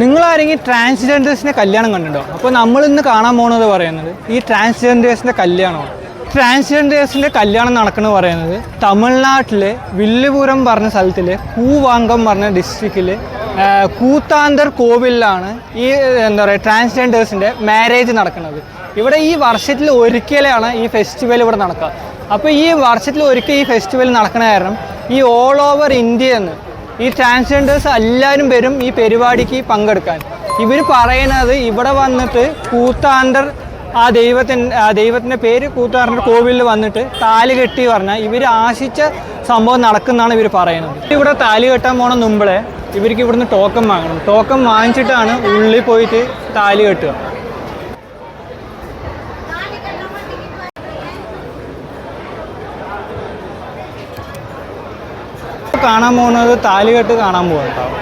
നിങ്ങളാരെങ്കിലും ട്രാൻസ്ജെൻഡേഴ്സിൻ്റെ കല്യാണം കണ്ടിട്ടുണ്ടോ? അപ്പോൾ നമ്മളിന്ന് കാണാൻ പോകുന്നത് പറയുന്നത് ഈ ട്രാൻസ്ജെൻഡേഴ്സിൻ്റെ കല്യാണമാണ്. ട്രാൻസ്ജെൻഡേഴ്സിൻ്റെ കല്യാണം നടക്കുന്നത് പറയുന്നത് തമിഴ്നാട്ടിലെ വില്ലുപുരം പറഞ്ഞ സ്ഥലത്തിലെ കൂവാങ്കം പറഞ്ഞ ഡിസ്ട്രിക്റ്റിൽ കൂത്താന്തർ കോവിലാണ് ഈ എന്താ പറയുക ട്രാൻസ്ജെൻഡേഴ്സിൻ്റെ മാരേജ് നടക്കുന്നത്. ഇവിടെ ഈ വർഷത്തിൽ ഒരിക്കലാണ് ഈ ഫെസ്റ്റിവൽ ഇവിടെ നടക്കുക. അപ്പോൾ ഈ വർഷത്തിൽ ഒരിക്കൽ ഈ ഫെസ്റ്റിവൽ നടക്കുന്ന കാരണം ഈ ഓൾ ഓവർ ഇന്ത്യയിൽ നിന്ന് ഈ ട്രാൻസ്ജെൻഡേഴ്സ് എല്ലാവരും വരും ഈ പരിപാടിക്ക് പങ്കെടുക്കാൻ. ഇവർ പറയുന്നത് ഇവിടെ വന്നിട്ട് കൂത്താണ്ടർ ദൈവത്തിൻ്റെ പേര് കൂത്താണ്ടർ കോവിലിൽ വന്നിട്ട് താലി കെട്ടി പറഞ്ഞാൽ ഇവർ ആശിച്ച സംഭവം നടക്കുന്നതാണ് ഇവർ പറയുന്നത്. ഇവിടെ താലി കെട്ടാൻ പോണ മുമ്പേ ഇവർക്ക് ഇവിടുന്ന് ടോക്കൺ വാങ്ങണം. ടോക്കൺ വാങ്ങിച്ചിട്ടാണ് ഉള്ളിൽ പോയിട്ട് താലി കെട്ടുക. കാണാൻ പോകുന്നത് താലികെട്ട് കാണാൻ പോകുന്നുണ്ടാവും.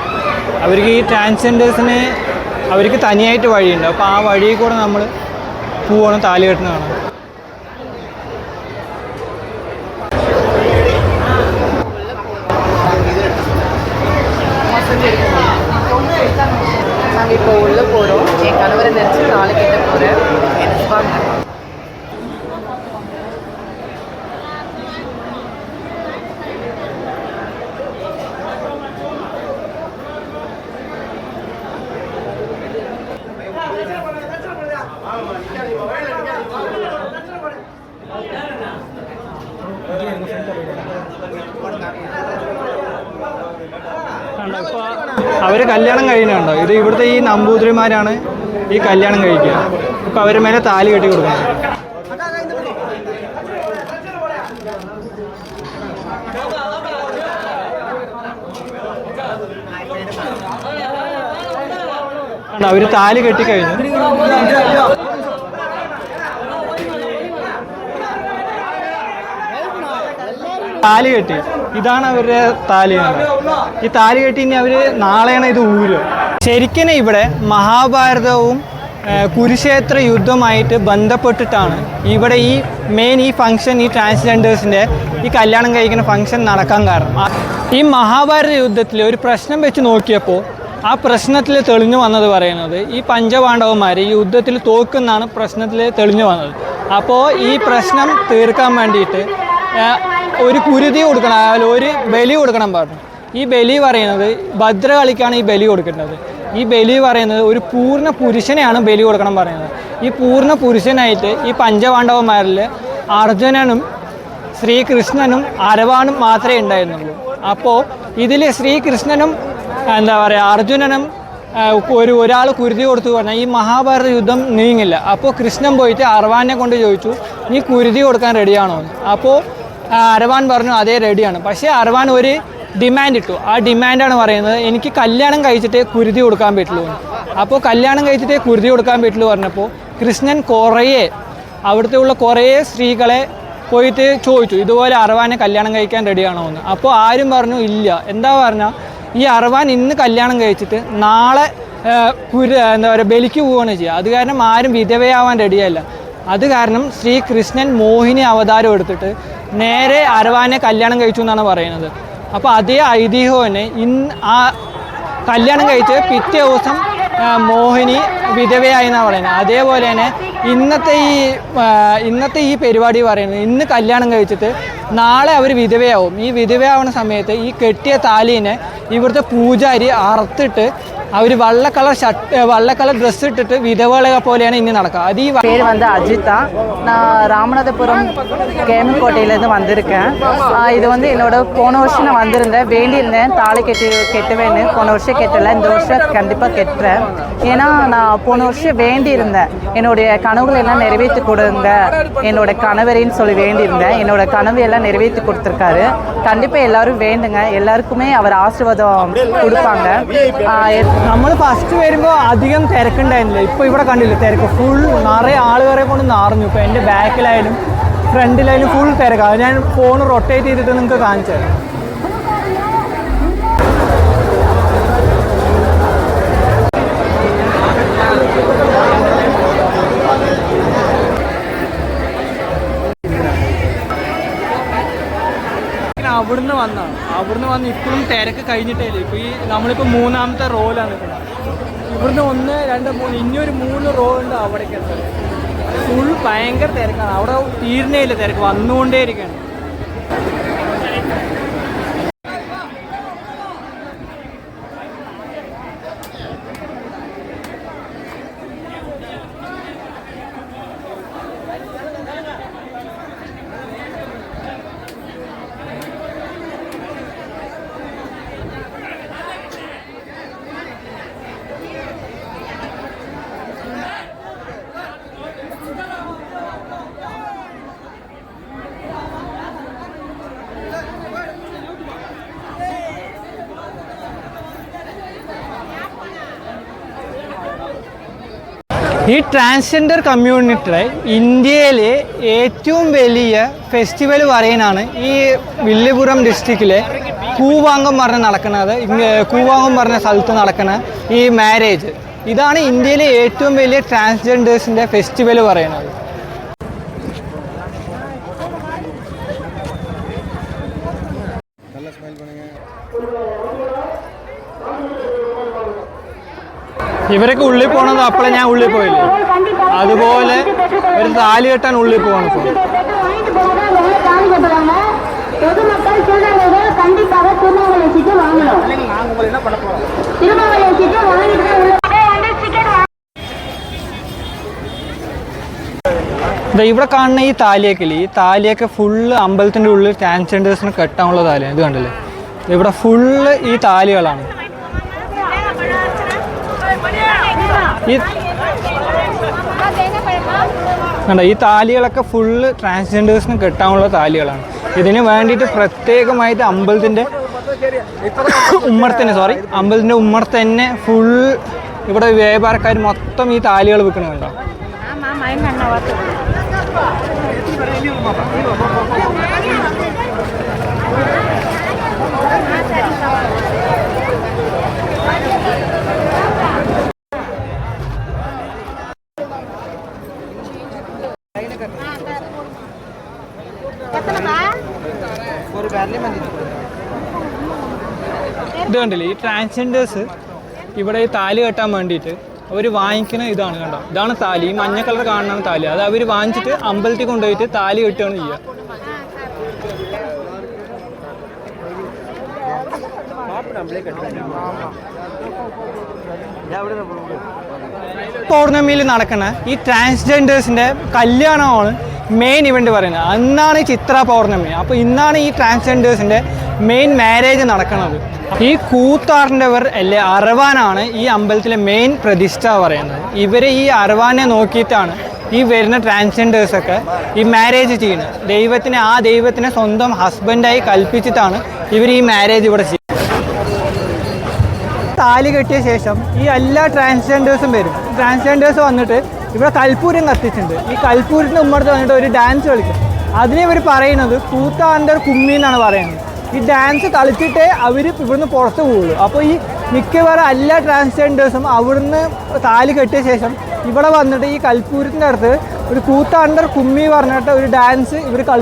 അവർക്ക് ഈ ട്രാൻസ്ജെൻഡേഴ്സിന് അവർക്ക് തനിയായിട്ട് വഴിയുണ്ട്. അപ്പോൾ ആ വഴിയിൽ കൂടെ നമ്മൾ പോവാണ് താലികെട്ടിന് കാണാൻ. இப்போ உள்ள போகிறோம். என் கணவரை நினச்சி தாலி கட்ட போகிறேன். അവർ കല്യാണം കഴിയുന്നുണ്ടോ? ഇത് ഇവിടുത്തെ ഈ നമ്പൂതിരിമാരാണ് ഈ കല്യാണം കഴിക്കുക. അപ്പോൾ അവരുടെ മേലെ താലി കെട്ടി കൊടുക്കുന്നത്. അവർ താലി കെട്ടിക്കഴിഞ്ഞു. താലി കെട്ടി, ഇതാണ് അവരുടെ താലി. ഈ താലി കെട്ടി ഇനി അവർ നാളെയാണ് ഇത് ഊര്. ശരിക്കും ഇവിടെ മഹാഭാരതവും കുരുക്ഷേത്ര യുദ്ധമായിട്ട് ബന്ധപ്പെട്ടിട്ടാണ് ഇവിടെ ഈ മെയിൻ ഈ ഫംഗ്ഷൻ, ഈ ട്രാൻസ്ജെൻഡേഴ്സിൻ്റെ ഈ കല്യാണം കഴിക്കുന്ന ഫംഗ്ഷൻ നടക്കാൻ കാരണം. ഈ മഹാഭാരത യുദ്ധത്തിൽ ഒരു പ്രശ്നം വെച്ച് നോക്കിയപ്പോൾ ആ പ്രശ്നത്തിൽ തെളിഞ്ഞു വന്നത് പറയുന്നത് ഈ പഞ്ചപാണ്ഡവന്മാർ ഈ യുദ്ധത്തിൽ തോക്കുന്നാണ് പ്രശ്നത്തിൽ തെളിഞ്ഞു വന്നത്. അപ്പോൾ ഈ പ്രശ്നം തീർക്കാൻ വേണ്ടിയിട്ട് ഒരു കുരുതി കൊടുക്കണം, ഒരു ബലി കൊടുക്കണം പറഞ്ഞു. ഈ ബലി പറയുന്നത് ഭദ്രകാളിക്കാണ് ഈ ബലി കൊടുക്കേണ്ടത്. ഈ ബലി പറയുന്നത് ഒരു പൂർണ്ണ പുരുഷനെയാണ് ബലി കൊടുക്കണം പറയുന്നത്. ഈ പൂർണ്ണ പുരുഷനായിട്ട് ഈ പഞ്ചപാണ്ഡവന്മാരിൽ അർജുനനും ശ്രീകൃഷ്ണനും അരവാനും മാത്രമേ ഉണ്ടായിരുന്നുള്ളൂ. അപ്പോൾ ഇതിൽ ശ്രീകൃഷ്ണനും എന്താ പറയുക അർജുനനും ഒരാൾ കുരുതി കൊടുത്തു പറഞ്ഞാൽ ഈ മഹാഭാരത യുദ്ധം നീങ്ങില്ല. അപ്പോൾ കൃഷ്ണൻ പോയിട്ട് അരവാനെ കൊണ്ട് ചോദിച്ചു, നീ കുരുതി കൊടുക്കാൻ റെഡിയാണോ എന്ന്. അപ്പോൾ അരവാൻ പറഞ്ഞു അതേ റെഡിയാണ്. പക്ഷേ അരവാൻ ഒരു ഡിമാൻഡ് ഇട്ടു. ആ ഡിമാൻഡാണ് പറയുന്നത് എനിക്ക് കല്യാണം കഴിച്ചിട്ടേ കുരുതി കൊടുക്കാൻ പറ്റുള്ളൂ. അപ്പോൾ കല്യാണം കഴിച്ചിട്ടേ കുരുതി കൊടുക്കാൻ പറ്റുള്ളൂ പറഞ്ഞപ്പോൾ കൃഷ്ണൻ അവിടുത്തെ ഉള്ള കുറേ സ്ത്രീകളെ പോയിട്ട് ചോദിച്ചു ഇതുപോലെ അരവാനെ കല്യാണം കഴിക്കാൻ റെഡിയാണോ എന്ന്. അപ്പോൾ ആരും പറഞ്ഞു ഇല്ല. എന്താ പറഞ്ഞാൽ ഈ അരവാൻ ഇന്ന് കല്യാണം കഴിച്ചിട്ട് നാളെ എന്താ പറയുക ബലിക്ക് പോവുകയാണ് ചെയ്യുക. അത് കാരണം ആരും വിധവയാവാൻ റെഡിയല്ല. അത് കാരണം ശ്രീകൃഷ്ണൻ മോഹിനി അവതാരം എടുത്തിട്ട് നേരെ അരവാനെ കല്യാണം കഴിച്ചു എന്നാണ് പറയുന്നത്. അപ്പോൾ അതേ ഐതിഹ്യം തന്നെ ആ കല്യാണം കഴിച്ച് പിറ്റേ ദിവസം മോഹിനി വിധവയായി എന്നാണ് പറയുന്നത്. അതേപോലെ തന്നെ ഇന്നത്തെ ഈ പരിപാടി പറയുന്നത് ഇന്ന് കല്യാണം കഴിച്ചിട്ട് നാളെ അവർ വിധവയാവും. ഈ വിധവയാവുന്ന സമയത്ത് ഈ കെട്ടിയ താലീനെ ഇവിടുത്തെ പൂജാരി അറുത്തിട്ട് അവർ வெள்ளை கலர் ட்ரெஸ் இட்டுட்டு விதவளை போലെയാണ് இனி நடக்கும். அது பேர் வந்து அஜிதா. நான் ராமநாதபுரம் கேமன் கோட்டையிலேருந்து வந்திருக்கேன். இது வந்து என்னோட போன வருஷம் நான் வந்திருந்தேன், வேண்டியிருந்தேன் தாலி கெட்டுவேன்னு. போன வருஷம் கெட்டலை, இந்த வருஷம் கண்டிப்பாக கெட்டுறேன். ஏன்னா நான் போன வருஷம் வேண்டியிருந்தேன் என்னுடைய கனவுகள் எல்லாம் நிறைவேற்றி கொடுங்க என்னோட கணவரின்னு சொல்லி வேண்டியிருந்தேன். என்னோட கனவு எல்லாம் நிறைவேற்றி கொடுத்துருக்காரு. கண்டிப்பாக எல்லாரும் வேண்டுங்க, எல்லாருக்குமே அவர் ஆசீர்வாதம் கொடுப்பாங்க. നമ്മൾ ഫസ്റ്റ് വരുമ്പോൾ അധികം തിരക്കുണ്ടായിരുന്നില്ല. ഇപ്പോൾ ഇവിടെ കണ്ടില്ല തിരക്ക്, ഫുൾ നിറയെ ആളുകളെ കൊണ്ട് നിറഞ്ഞു. ഇപ്പോൾ എൻ്റെ ബാക്കിലായാലും ഫ്രണ്ടിലായാലും ഫുൾ തിരക്കാണ്. ഞാൻ ഫോൺ റൊട്ടേറ്റ് ചെയ്തിട്ട് നിങ്ങൾക്ക് കാണിച്ചു തരാം. അവിടുന്ന് വന്ന് ഇപ്പോഴും തിരക്ക് കഴിഞ്ഞിട്ടേ ഇല്ല. ഇപ്പോൾ നമ്മളിപ്പോൾ 3ാമത്തെ റോയിലാണ് നിൽക്കുന്നത്. ഇവിടുന്ന് 1, 2, 3 ഇനിയൊരു 3 റോ ഉണ്ട് അവിടേക്ക് എത്തുന്നത്. ഫുൾ ഭയങ്കര തിരക്കാണ്. അവിടെ തീരുന്നേ ഇല്ല, തിരക്ക് വന്നുകൊണ്ടേ ഇരിക്കുകയാണ്. ഈ ട്രാൻസ്ജെൻഡർ കമ്മ്യൂണിറ്റിയുടെ ഇന്ത്യയിലെ ഏറ്റവും വലിയ ഫെസ്റ്റിവൽ പറയുന്നതാണ് ഈ വില്ലുപുരം ഡിസ്ട്രിക്റ്റിലെ കൂവാങ്കം പറഞ്ഞ സ്ഥലത്ത് നടക്കുന്ന ഈ മാരേജ്. ഇതാണ് ഇന്ത്യയിലെ ഏറ്റവും വലിയ ട്രാൻസ്ജെൻഡേഴ്സിൻ്റെ ഫെസ്റ്റിവൽ പറയുന്നത്. ഇവരൊക്കെ ഉള്ളിൽ പോകണത് അപ്പോഴേ ഞാൻ ഉള്ളിൽ പോയില്ലേ, അതുപോലെ ഒരു താലി കെട്ടാൻ ഉള്ളിൽ പോകണം. ഇവിടെ കാണുന്ന ഈ താലിയൊക്കെ ഫുള്ള് അമ്പലത്തിൻ്റെ ഉള്ളിൽ ട്രാൻസ്ജെൻഡേഴ്സിന് കെട്ടാനുള്ള താലിയാണ്. ഇത് കണ്ടില്ലേ, ഇവിടെ ഫുള്ള് ഈ താലികളാണ്. ഈ താലികളൊക്കെ ഫുള്ള് ട്രാൻസ്ജെൻഡേഴ്സിന് കെട്ടാനുള്ള താലികളാണ്. ഇതിന് വേണ്ടിയിട്ട് പ്രത്യേകമായിട്ട് അമ്പലത്തിൻ്റെ ഉമ്മർത്ത് തന്നെ ഫുൾ ഇവിടെ വ്യാപാരക്കാർ മൊത്തം ഈ താലികൾ വിൽക്കണുണ്ടോ. ഇത് കണ്ടില്ലേ, ഈ ട്രാൻസ്ജെൻഡേഴ്സ് ഇവിടെ ഈ താലി കെട്ടാൻ വേണ്ടിയിട്ട് അവർ വാങ്ങിക്കുന്ന ഇതാണ് കണ്ടോ. ഇതാണ് താലി, ഈ മഞ്ഞ കളർ കാണുന്നതാണ് താലി. അത് അവർ വാങ്ങിച്ചിട്ട് അമ്പലത്തിൽ കൊണ്ടുപോയിട്ട് താലി കെട്ടുകയാണ് ചെയ്യുക. പൗർണമിയിൽ നടക്കുന്ന ഈ ട്രാൻസ്ജെൻഡേഴ്സിൻ്റെ കല്യാണമാണ് മെയിൻ ഇവൻ്റ് പറയുന്നത്. അന്നാണ് ചിത്ര പൗർണമി. അപ്പോൾ ഇന്നാണ് ഈ ട്രാൻസ്ജെൻഡേഴ്സിൻ്റെ മെയിൻ മാരേജ് നടക്കുന്നത്. ഈ കൂത്താറിൻ്റെവർ അല്ലെ അറവാനാണ് ഈ അമ്പലത്തിലെ മെയിൻ പ്രതിഷ്ഠ പറയുന്നത്. ഇവർ ഈ അറവാനെ നോക്കിയിട്ടാണ് ഈ വരുന്ന ട്രാൻസ്ജെൻഡേഴ്സൊക്കെ ഈ മാരേജ് ചെയ്യുന്നത്. ദൈവത്തിനെ സ്വന്തം ഹസ്ബൻഡായി കൽപ്പിച്ചിട്ടാണ് ഇവർ ഈ മാരേജ് ഇവിടെ ചെയ്യുന്നത്. താലി കെട്ടിയ ശേഷം ഈ എല്ലാ ട്രാൻസ്ജെൻഡേഴ്സും വരും. ട്രാൻസ്ജെൻഡേഴ്സ് വന്നിട്ട് ഇവിടെ കൽപ്പൂരം കത്തിച്ചിട്ടുണ്ട്. ഈ കൽപ്പൂരത്തിൻ്റെ ഉമ്മർത്ത് വന്നിട്ട് ഒരു ഡാൻസ് കളിക്കും. അതിനെ ഇവർ പറയുന്നത് കൂത്താണ്ടർ കുമ്മി എന്നാണ് പറയുന്നത്. ഈ ഡാൻസ് കളിച്ചിട്ടേ അവർ ഇവിടുന്ന് പുറത്ത് പോകുള്ളൂ. അപ്പോൾ ഈ മിക്കവാറും എല്ലാ ട്രാൻസ്ജെൻഡേഴ്സും അവിടുന്ന് താലി കെട്ടിയ ശേഷം ഇവിടെ വന്നിട്ട് ഈ കൽപ്പൂരത്തിൻ്റെ അടുത്ത് ഒരു കൂത്താണ്ടർ കുമ്മി പറഞ്ഞിട്ട് ഒരു ഡാൻസ് ഇവർ കളി.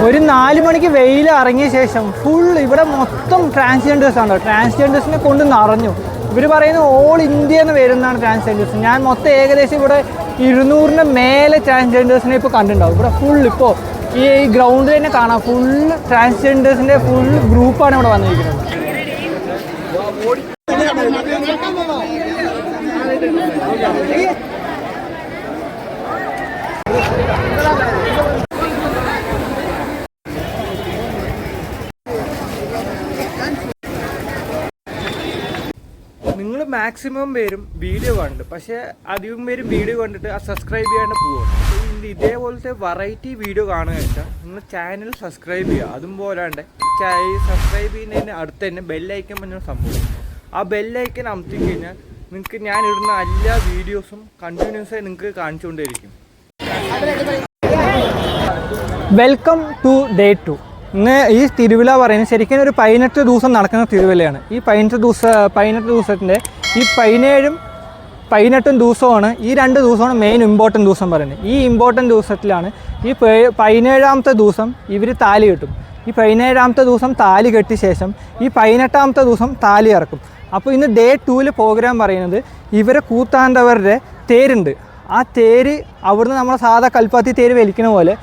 ഒരു 4 മണിക്ക് വെയിൽ ഇറങ്ങിയ ശേഷം ഫുൾ ഇവിടെ മൊത്തം ട്രാൻസ്ജെൻഡേഴ്സ് ആണ്. ട്രാൻസ്ജെൻഡേഴ്സിനെ കൊണ്ട് നിറഞ്ഞു. ഇവർ പറയുന്നത് ഓൾ ഇന്ത്യ എന്ന് വരുന്നതാണ് ട്രാൻസ്ജെൻഡേഴ്സ്. ഞാൻ മൊത്തം ഏകദേശം ഇവിടെ 200-ന് മേലെ ട്രാൻസ്ജെൻഡേഴ്സിനെ ഇപ്പോൾ കണ്ടിട്ടുണ്ടാവും. ഇവിടെ ഫുൾ ഇപ്പോൾ ഈ ഗ്രൗണ്ടിൽ തന്നെ കാണാം. ഫുൾ ട്രാൻസ്ജെൻഡേഴ്സിൻ്റെ ഫുൾ ഗ്രൂപ്പാണ് ഇവിടെ വന്നിരിക്കുന്നത്. നിങ്ങൾ മാക്സിമം പേരും വീഡിയോ കണ്ടിട്ട്, പക്ഷേ അധികം പേരും വീഡിയോ കണ്ടിട്ട് ആ സബ്സ്ക്രൈബ് ചെയ്യാണ്ട് പോകും. ഇതേപോലത്തെ വെറൈറ്റി വീഡിയോ കാണുക വെച്ചാൽ നിങ്ങൾ ചാനൽ സബ്സ്ക്രൈബ് ചെയ്യുക. അതും പോലാണ്ട് സബ്സ്ക്രൈബ് ചെയ്യുന്നതിന് അടുത്ത് തന്നെ ബെല്ലൈക്കൻ പറഞ്ഞ സംഭവം. ആ ബെല്ലൈക്കൻ അമർത്തി കഴിഞ്ഞാൽ നിങ്ങൾക്ക് ഞാൻ ഇടുന്ന എല്ലാ വീഡിയോസും കണ്ടിന്യൂസ് ആയി നിങ്ങൾക്ക് കാണിച്ചുകൊണ്ടേയിരിക്കും. Welcome to day 2. ഇന്ന് ഈ തിരുവിഴ പറയുന്നത് ശരിക്കും ഒരു 18 ദിവസം നടക്കുന്ന തിരുവിഴയാണ്. ഈ 18 ദിവസത്തിൻ്റെ ഈ 17-ഉം 18 ദിവസമാണ്. ഈ 2 ദിവസമാണ് മെയിൻ ഇമ്പോർട്ടൻറ്റ് ദിവസം പറയുന്നത്. ഈ ഇമ്പോർട്ടൻറ്റ് ദിവസത്തിലാണ് ഈ 17-ാമത്തെ ദിവസം ഇവർ താലി കെട്ടും. ഈ 17-ാമത്തെ ദിവസം താലി കെട്ടിയ ശേഷം ഈ 18-ാമത്തെ ദിവസം താലി ഇറക്കും. അപ്പോൾ ഇന്ന് ഡേ 2-ൽ പ്രോഗ്രാം പറയുന്നത് ഇവരെ കൂത്താണ്ടവരുടെ തേരുണ്ട്. ആ തേര് അവിടുന്ന് നമ്മളെ സാധാ കൽപ്പാത്തി തേര് വലിക്കുന്ന പോലെ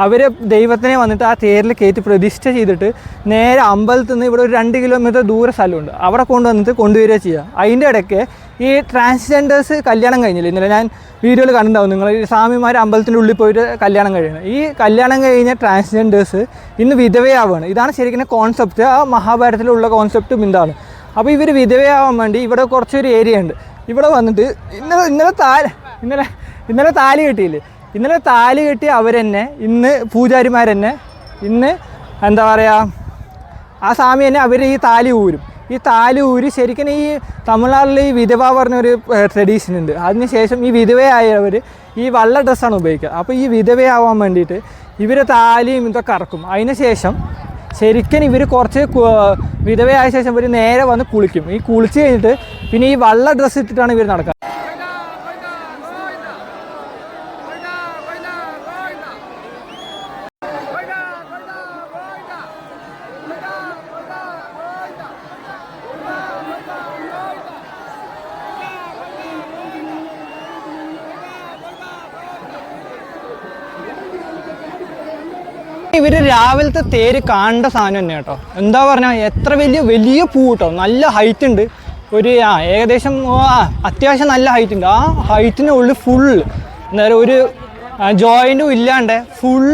അവർ ദൈവത്തിനെ വന്നിട്ട് ആ തേരിൽ കയറ്റി പ്രതിഷ്ഠ ചെയ്തിട്ട് നേരെ അമ്പലത്തിൽ നിന്ന് ഇവിടെ ഒരു 2 കിലോമീറ്റർ ദൂര സ്ഥലമുണ്ട്. അവിടെ കൊണ്ടുവരിക ചെയ്യുക. അതിൻ്റെ ഇടയ്ക്ക് ഈ ട്രാൻസ്ജെൻഡേഴ്സ് കല്യാണം കഴിഞ്ഞില്ല. ഇന്നലെ ഞാൻ വീഡിയോയിൽ കണ്ടിട്ടുണ്ടാവും. നിങ്ങൾ ഈ സ്വാമിമാർ അമ്പലത്തിൻ്റെ ഉള്ളിൽ പോയിട്ട് കല്യാണം കഴിയണം. ഈ കല്യാണം കഴിഞ്ഞ ട്രാൻസ്ജെൻഡേഴ്സ് ഇന്ന് വിധവയാവുകയാണ്. ഇതാണ് ശരിക്കും കോൺസെപ്റ്റ്. ആ മഹാഭാരതത്തിലുള്ള കോൺസെപ്റ്റും ഇതാണ്. അപ്പോൾ ഇവർ വിധവയാവാൻ വേണ്ടി ഇവിടെ കുറച്ചൊരു ഏരിയ ഉണ്ട്. ഇവിടെ വന്നിട്ട് ഇന്നലെ താലി കെട്ടിയില്ലേ, ഇന്നലെ താലി കെട്ടി അവരെന്നെ ഇന്ന് പൂജാരിമാരെന്നെ ഇന്ന് എന്താ പറയുക ആ സ്വാമി തന്നെ അവർ ഈ താലി ഊരും. ഈ താലി ഊരി ശരിക്കും ഈ തമിഴ്നാട്ടിൽ ഈ വിധവ പറഞ്ഞൊരു ട്രഡീഷൻ ഉണ്ട്. അതിനുശേഷം ഈ വിധവയായവർ ഈ വള്ള ഡ്രസ്സാണ് ഉപയോഗിക്കുക. അപ്പോൾ ഈ വിധവയാവാൻ വേണ്ടിയിട്ട് ഇവർ താലിയും ഇതൊക്കെ ഇറക്കും. അതിനുശേഷം ശരിക്കും ഇവർ കുറച്ച് വിധവയായ ശേഷം ഇവർ നേരെ വന്ന് കുളിക്കും. ഈ കുളിച്ച് കഴിഞ്ഞിട്ട് പിന്നെ ഈ വള്ള ഡ്രസ്സ് ഇട്ടിട്ടാണ് ഇവർ നടക്കുക. ഇവർ രാവിലത്തെ തേര് കാണേണ്ട സാധനം തന്നെ കേട്ടോ. എന്താ പറഞ്ഞാൽ എത്ര വലിയ പൂ കേട്ടോ. നല്ല ഹൈറ്റ് ഉണ്ട്. ഒരു ഏകദേശം അത്യാവശ്യം നല്ല ഹൈറ്റ് ഉണ്ട്. ആ ഹൈറ്റിൻ്റെ ഉള്ളിൽ ഫുൾ എന്താ പറയുക ഒരു ജോയിൻറ്റും ഇല്ലാണ്ട് ഫുൾ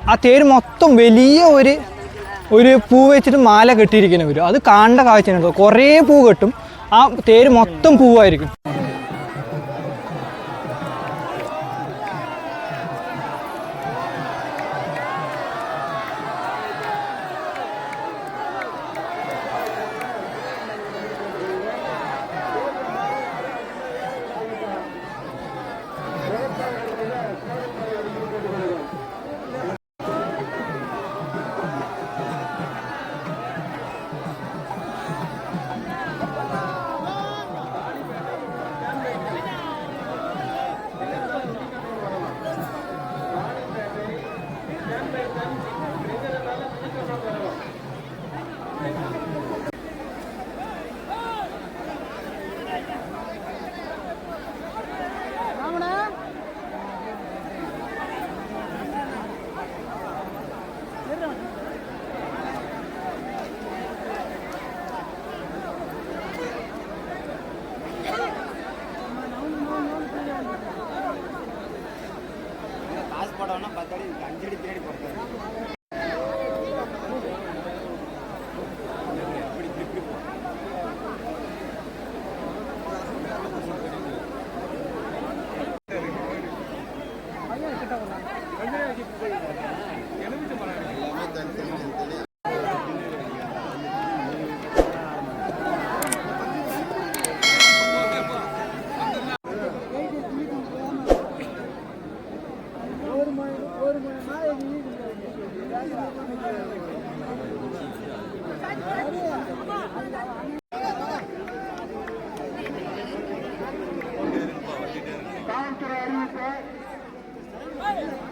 ആ തേര് മൊത്തം വലിയ ഒരു പൂ വെച്ചിട്ട് മാല കെട്ടിയിരിക്കുന്നവർ. അത് കാണേണ്ട കാഴ്ചയാണ് കേട്ടോ. കുറേ പൂ കെട്ടും. ആ തേര് മൊത്തം പൂവായിരിക്കും.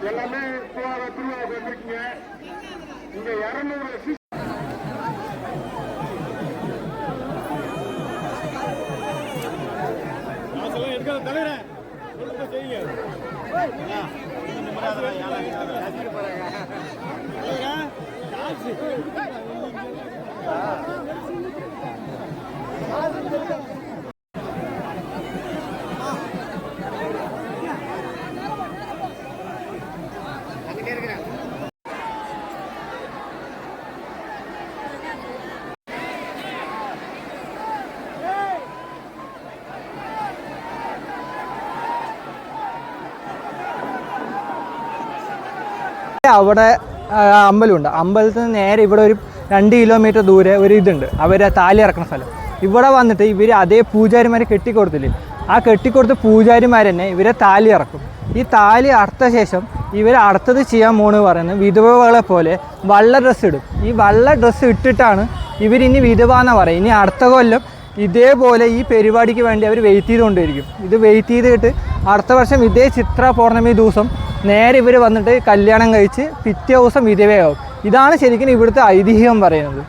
எல்லாமே திருவிழா வந்திருக்கீங்க. இங்க 200 எடுக்காத தலைவரே செய்யுங்க. അവിടെ അമ്പലമുണ്ട്. അമ്പലത്തിൽ നിന്ന് നേരെ ഇവിടെ ഒരു 2 കിലോമീറ്റർ ദൂരെ ഒരു ഇതുണ്ട്, അവരെ താലി ഇറക്കുന്ന സ്ഥലം. ഇവിടെ വന്നിട്ട് ഇവർ അതേ പൂജാരിമാരെ കെട്ടിക്കൊടുത്തില്ലേ, ആ കെട്ടിക്കൊടുത്ത പൂജാരിമാർ തന്നെ ഇവരെ താലി ഇറക്കും. ഈ താലി അറുത്ത ശേഷം ഇവർ അടുത്തത് ചെയ്യാൻ പോണ് പറയുന്നത് വിധവകളെ പോലെ വെള്ള ഡ്രസ്സ് ഇടും. ഈ വെള്ള ഡ്രസ്സ് ഇട്ടിട്ടാണ് ഇവരിനി വിധവ എന്ന് പറയും. ഇനി അടുത്ത കൊല്ലം ഇതേപോലെ ഈ പരിപാടിക്ക് വേണ്ടി അവർ വെയിറ്റ് ചെയ്തുകൊണ്ടിരിക്കും. ഇത് വെയിറ്റ് ചെയ്തിട്ട് അടുത്ത വർഷം ഇതേ ചിത്ര പൗർണമി ദിവസം നേരെ ഇവർ വന്നിട്ട് കല്യാണം കഴിച്ച് പിറ്റേ ദിവസം വിധവയാവും. ഇതാണ് ശരിക്കും ഇവിടുത്തെ ഐതിഹ്യം പറയുന്നത്.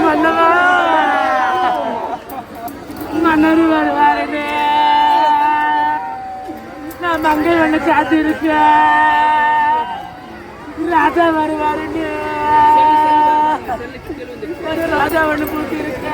Mana மன்னர் வருவாருன்னு நான் மங்கை ஒன்று சாத்தி இருக்கேன். ராஜா வருவாருன்னு ஒரு ராஜா ஒன்று பூட்டி இருக்கேன்.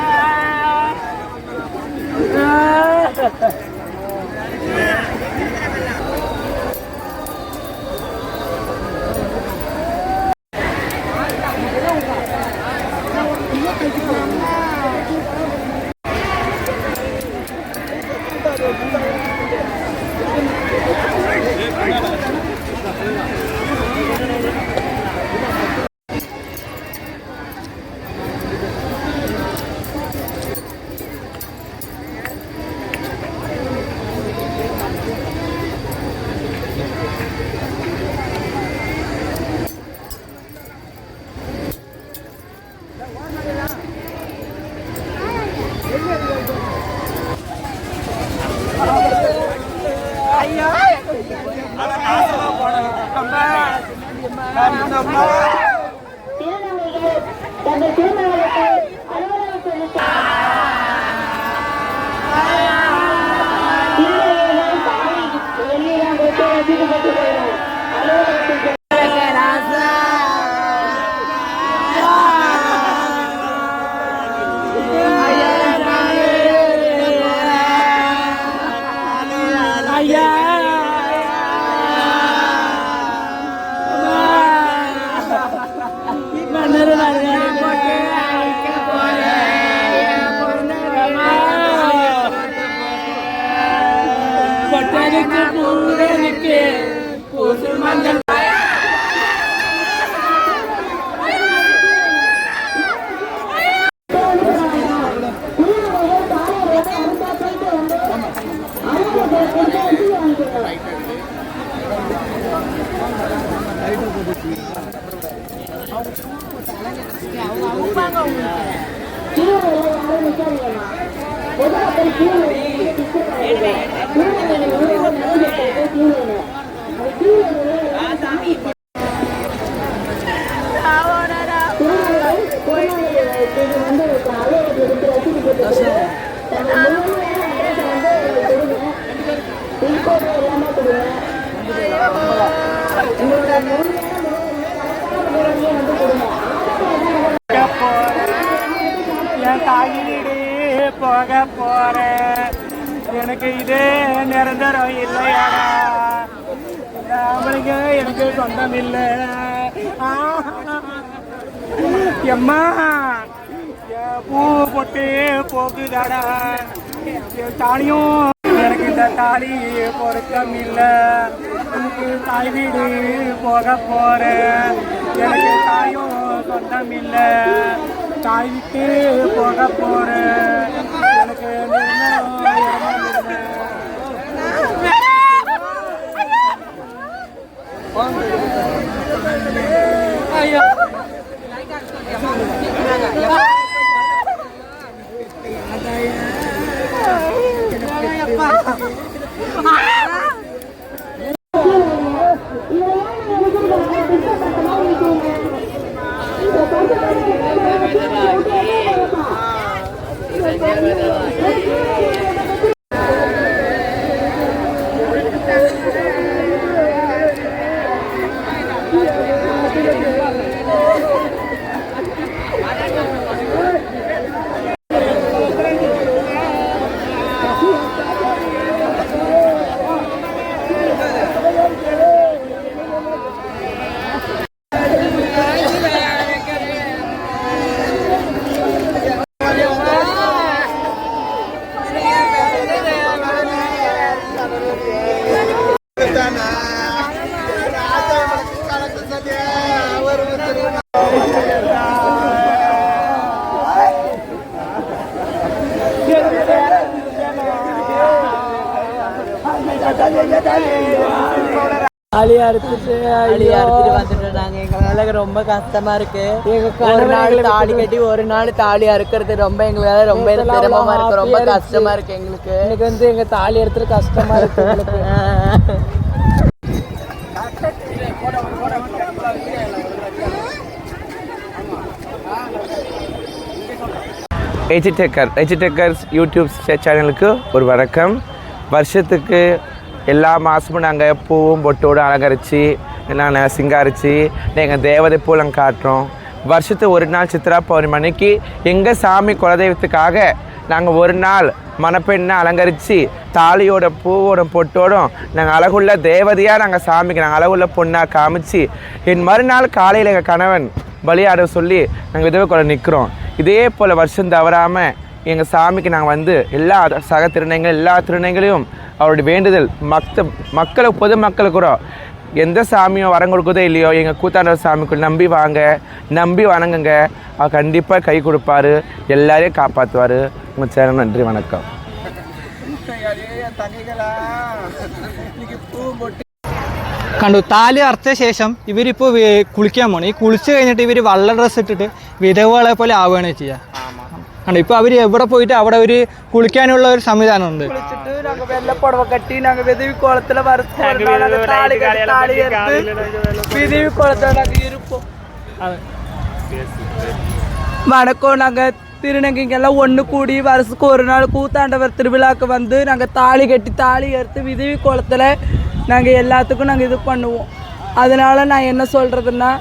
போக போறேன். எனக்கு இதே நிரந்தரம் இல்லையாடா. அவனுக்கு எனக்கு சொந்தம் இல்லை. எம்மா பூ போட்டு போகுதாடா தாலியும். எனக்கு இந்த தாலி பொருத்தம் இல்லை. எனக்கு தாய் வீடு போக போறேன். எனக்கு தாயும் சொந்தம் இல்லை. தாய் விட்டு போக போறேன். எனக்கு ஐயோ அழியா எடுத்துட்டு வந்துட்டோம் நாங்க. எங்களால ரொம்ப கஷ்டமா இருக்கு. ஒரு நாள் தாலி கட்டி ஒரு நாள் தாலி அறுக்கிறது ரொம்ப எங்களால ரொம்ப சிரமமா இருக்கு. ரொம்ப கஷ்டமா இருக்கு எங்களுக்கு. எனக்கு வந்து எங்க தாலி எடுத்துட்டு கஷ்டமா இருக்கு எங்களுக்கு. எஜிடெக்கர்ஸ் யூடியூப் சேனலுக்கு ஒரு வணக்கம். வருஷத்துக்கு எல்லா மாதமும் நாங்கள் பூவும் பொட்டோடு அலங்கரித்து நான் சிங்காரித்து எங்கள் தேவதை போல் நாங்கள் காட்டுறோம். வருஷத்துக்கு ஒரு நாள் சித்ரா பௌர்ணமி அன்னைக்கு எங்கள் சாமி குலதெய்வத்துக்காக நாங்கள் ஒரு நாள் மணப்பெண்ணை அலங்கரித்து தாலியோட பூவோட பொட்டோடும் நாங்கள் அழகுள்ள தேவதையாக நாங்கள் சாமிக்கு நாங்கள் அழகுள்ள பொண்ணாக காமிச்சு என் மறுநாள் காலையில் எங்கள் கணவன் பலியாட சொல்லி நாங்கள் விதவை கொலை நிற்கிறோம். இதே போல் வருஷம் தவறாமல் எங்கள் சாமிக்கு நாங்கள் வந்து எல்லா சக திருநங்கைகள் எல்லா திருநங்கைகளையும் அவருடைய வேண்டுதல் மக்களை பொதுமக்களுக்கு கூட எந்த சாமியும் வரம் கொடுக்குதோ இல்லையோ எங்கள் கூத்தாண்டவர் சாமிக்குள் நம்பி வாங்க, நம்பி வணங்குங்க. அவர் கண்டிப்பாக கை கொடுப்பாரு, எல்லாரையும் காப்பாற்றுவார். உங்கள் சேனல் நன்றி, வணக்கம். കണ്ടു. താലി അറുത്ത ശേഷം ഇവരിപ്പോൾ കുളിക്കാൻ പോകണം. ഈ കുളിച്ച് കഴിഞ്ഞിട്ട് ഇവർ വള്ള ഡ്രസ്സ് ഇട്ടിട്ട് വിധവകളെ പോലെ ആവുകയാണ് ചെയ്യുക. കണ്ടു. ഇപ്പോൾ അവർ എവിടെ പോയിട്ട് അവിടെ ഒരു കുളിക്കാനുള്ള ഒരു സംവിധാനമുണ്ട്. வெள்ளப்புடவை கட்டி நாங்கள் விதவி கோலத்தில் தாலி எடுத்து விதவி கோலத்தில் நாங்கள் இருப்போம். வணக்கம். நாங்கள் திருநங்கைங்கெல்லாம் ஒன்று கூடி வருஷத்துக்கு ஒரு நாள் கூத்தாண்டவர் திருவிழாவுக்கு வந்து நாங்கள் தாலி கட்டி தாலி எடுத்து விதவி கோலத்தில் நாங்கள் எல்லாத்துக்கும் நாங்கள் இது பண்ணுவோம். அதனால் நான் என்ன சொல்கிறதுன்னா,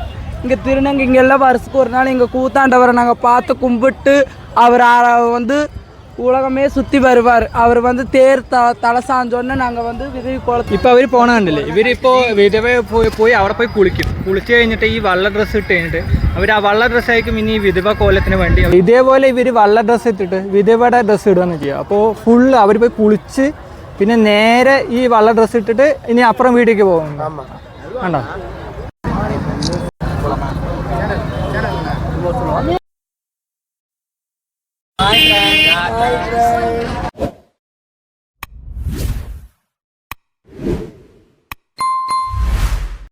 இங்கே திருநங்கைங்கெல்லாம் வருஷத்துக்கு ஒரு நாள் எங்கள் கூத்தாண்டவரை நாங்கள் பார்த்து கும்பிட்டு அவர் வந்து உலகமே சுற்றி வருவார். அவர் வந்து தேர் தலை சாஞ்சோன்னு நாங்கள் வந்து விதவி கோலத்தில் ഇപ്പോൾ അവർ പോകണ കണ്ടില്ലേ, ഇവരിപ്പോൾ വിധവ പോയി അവിടെ പോയി കുളിക്കും. കുളിച്ച് കഴിഞ്ഞിട്ട് ഈ വള്ള ഡ്രസ്സ് ഇട്ട് കഴിഞ്ഞിട്ട് അവർ ആ വള്ള ഡ്രസ്സ് ആയിരിക്കും ഇനി ഈ വിധവ കോലത്തിന് വേണ്ടി. ഇതേപോലെ ഇവർ വള്ള ഡ്രസ്സ് ഇട്ടിട്ട് വിധവയുടെ ഡ്രസ്സ് ഇടുകയാണ് ചെയ്യുക. അപ്പോൾ ഫുള്ള് അവർ പോയി കുളിച്ച് പിന്നെ നേരെ ഈ വള്ള ഡ്രസ്സ് ഇട്ടിട്ട് ഇനി അപ്പുറം വീട്ടിലേക്ക് പോകുന്നു. കണ്ടോ?